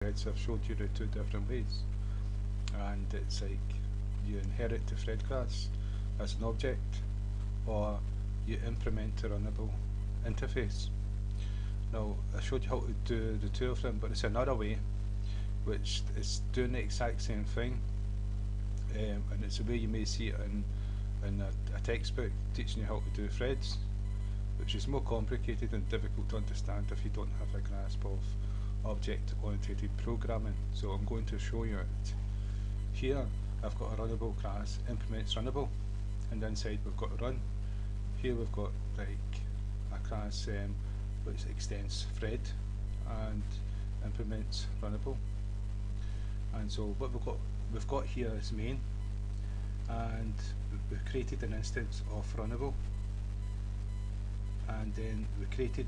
threads. I've showed you the two different ways, and it's like you inherit the thread class as an object, or you implement a runnable interface. Now I showed you how to do the two of them, but it's another way which is doing the exact same thing, and it's a way you may see it in a textbook teaching you how to do threads, which is more complicated and difficult to understand if you don't have a grasp of object-oriented programming. So I'm going to show you it. Here I've got a runnable class, implements runnable, and inside we've got run. Here we've got like a class which extends thread and implements runnable. And so what we've got here is main, and we've created an instance of runnable, and then we created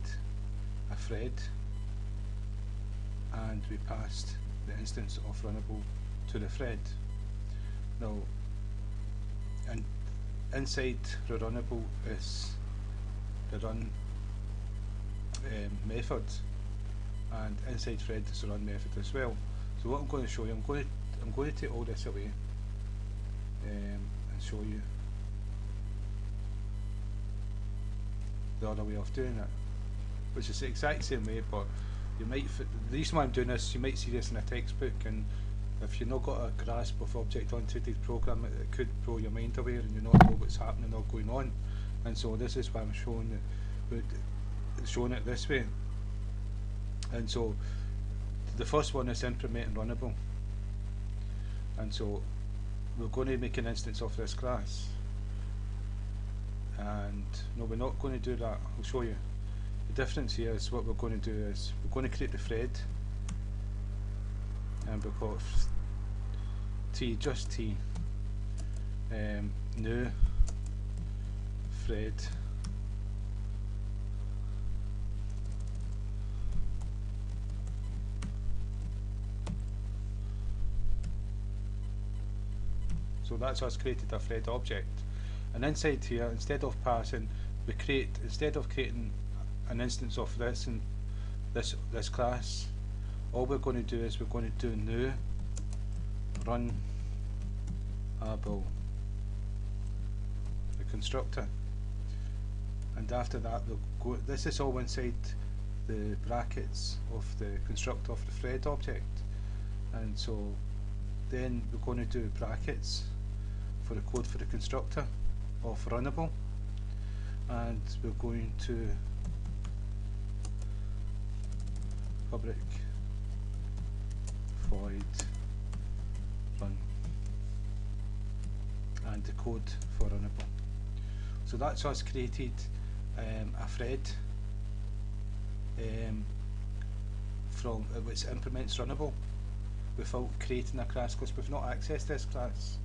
a thread, and we passed the instance of runnable to the thread. Now, and inside the runnable is the run method, and inside thread is the run method as well. So what I'm going to show you, I'm going to take all this away and show you the other way of doing it, which is the exact same way, but you might the reason why I'm doing this, you might see this in a textbook, and if you've not got a grasp of object-oriented programming, it could blow your mind away and you not know what's happening or going on. And so this is why I'm showing it this way. And so the first one is implementing runnable, and so we're going to make an instance of this class, and no, we're not going to do that. I'll show you. The difference here is what we're going to do is we're going to create the thread, and we've got T, just T, new thread, so that's us created a thread object. And inside here, instead of passing, instead of creating an instance of this and this class, all we're going to do is we're going to do new runnable, the constructor, and after that we'll go. This is all inside the brackets of the constructor of the thread object, and so then we're going to do brackets for the code for the constructor of runnable, and we're going to public void run and the code for runnable. So that's us created a thread from which implements runnable without creating a class, because we've not accessed this class.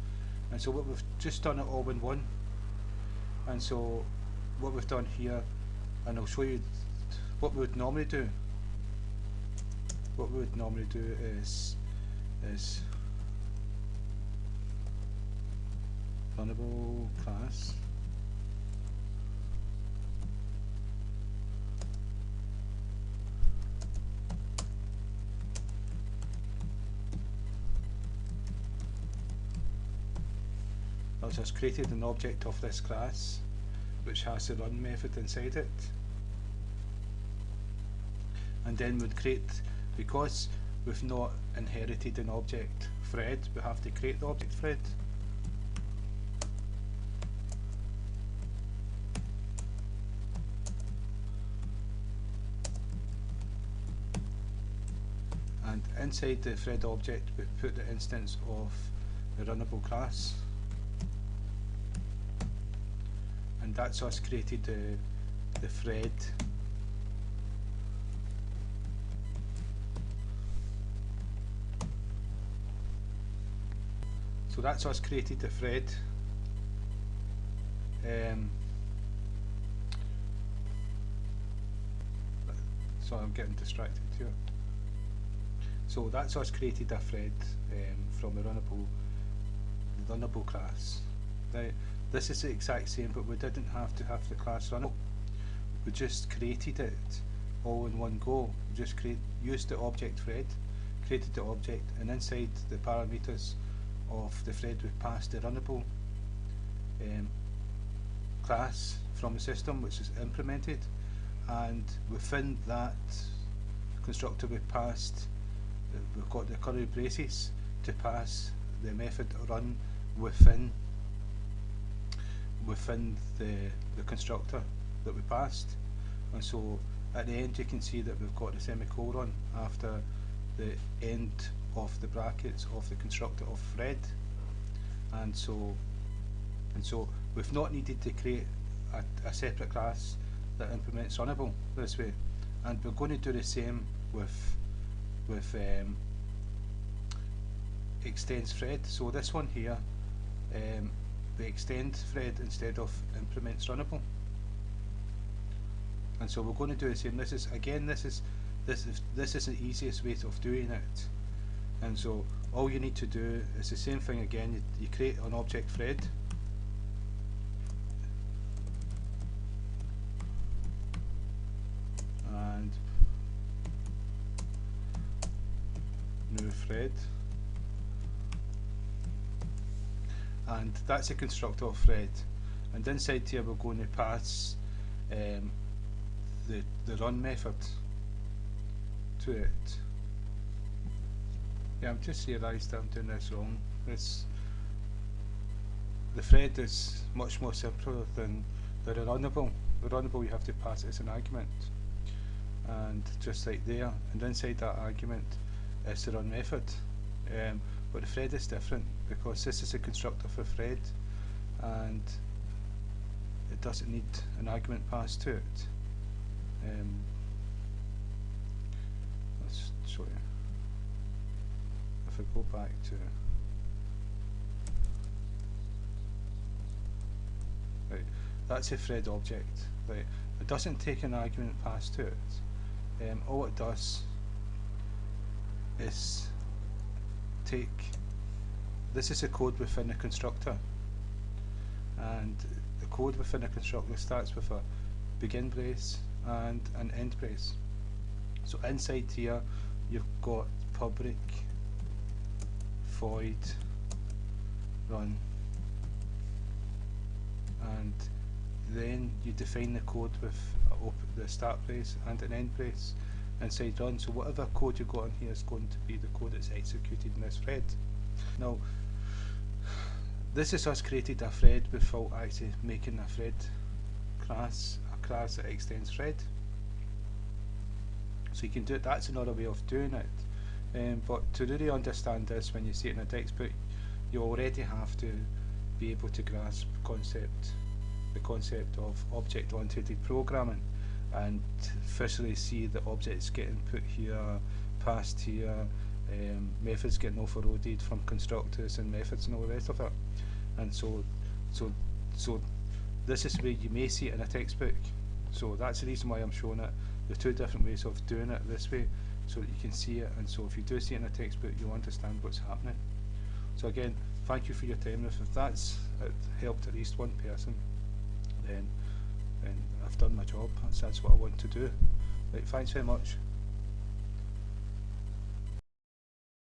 And so what we've just done it all in one. And so what we've done here, and I'll show you what we would normally do. What we would normally do is runnable class, I've just created an object of this class which has the run method inside it, and then we'd create, because we've not inherited an object thread, we have to create the object thread. And inside the thread object we put the instance of the runnable class, and that's us created the thread so that's us created the thread. So I'm getting distracted here. So that's us created a thread from the runnable class. Now this is the exact same, but we didn't have to have the class runnable. We just created it all in one go. We just used the object thread, created the object, and inside the parameters of the thread we've passed the runnable class from the system, which is implemented, and within that constructor we've passed, we've got the curly braces to pass the method run within the constructor that we passed. And so at the end you can see that we've got the semicolon after the end of the brackets of the constructor of thread, and so we've not needed to create a separate class that implements runnable this way, and we're going to do the same with extends thread. So this one here, the extend thread instead of implements runnable, and so we're going to do the same. This is the easiest way of doing it, and so all you need to do is the same thing again. You create an object thread, and new thread, and that's a constructor of thread, and inside here we're going to pass the run method to it. Yeah, I've just realised that I'm doing this wrong. The thread is much more simpler than the runnable. The runnable you have to pass it as an argument, and just like there, and inside that argument is the run method. But the thread is different because this is a constructor for thread, and it doesn't need an argument passed to it. Let's show you. If I go back to right, that's a thread object. Right, it doesn't take an argument passed to it. All it does is take. This is a code within the constructor, and the code within the constructor starts with a begin brace and an end brace. So inside here you've got public void run, and then you define the code with the start brace and an end brace inside run. So whatever code you've got in here is going to be the code that's executed in this thread. Now this is us created a thread without actually making a thread class, a class that extends thread. So you can do it, that's another way of doing it. But to really understand this when you see it in a textbook, you already have to be able to grasp the concept of object-oriented programming, and visually see the objects getting put here, passed here, methods getting overloaded from constructors and methods and all the rest of it. And so this is where you may see it in a textbook. So that's the reason why I'm showing it. There are two different ways of doing it this way, so that you can see it, and so if you do see it in a textbook you'll understand what's happening. So again, thank you for your time. If that's helped at least one person, then I've done my job. That's what I want to do. Right, thanks very much.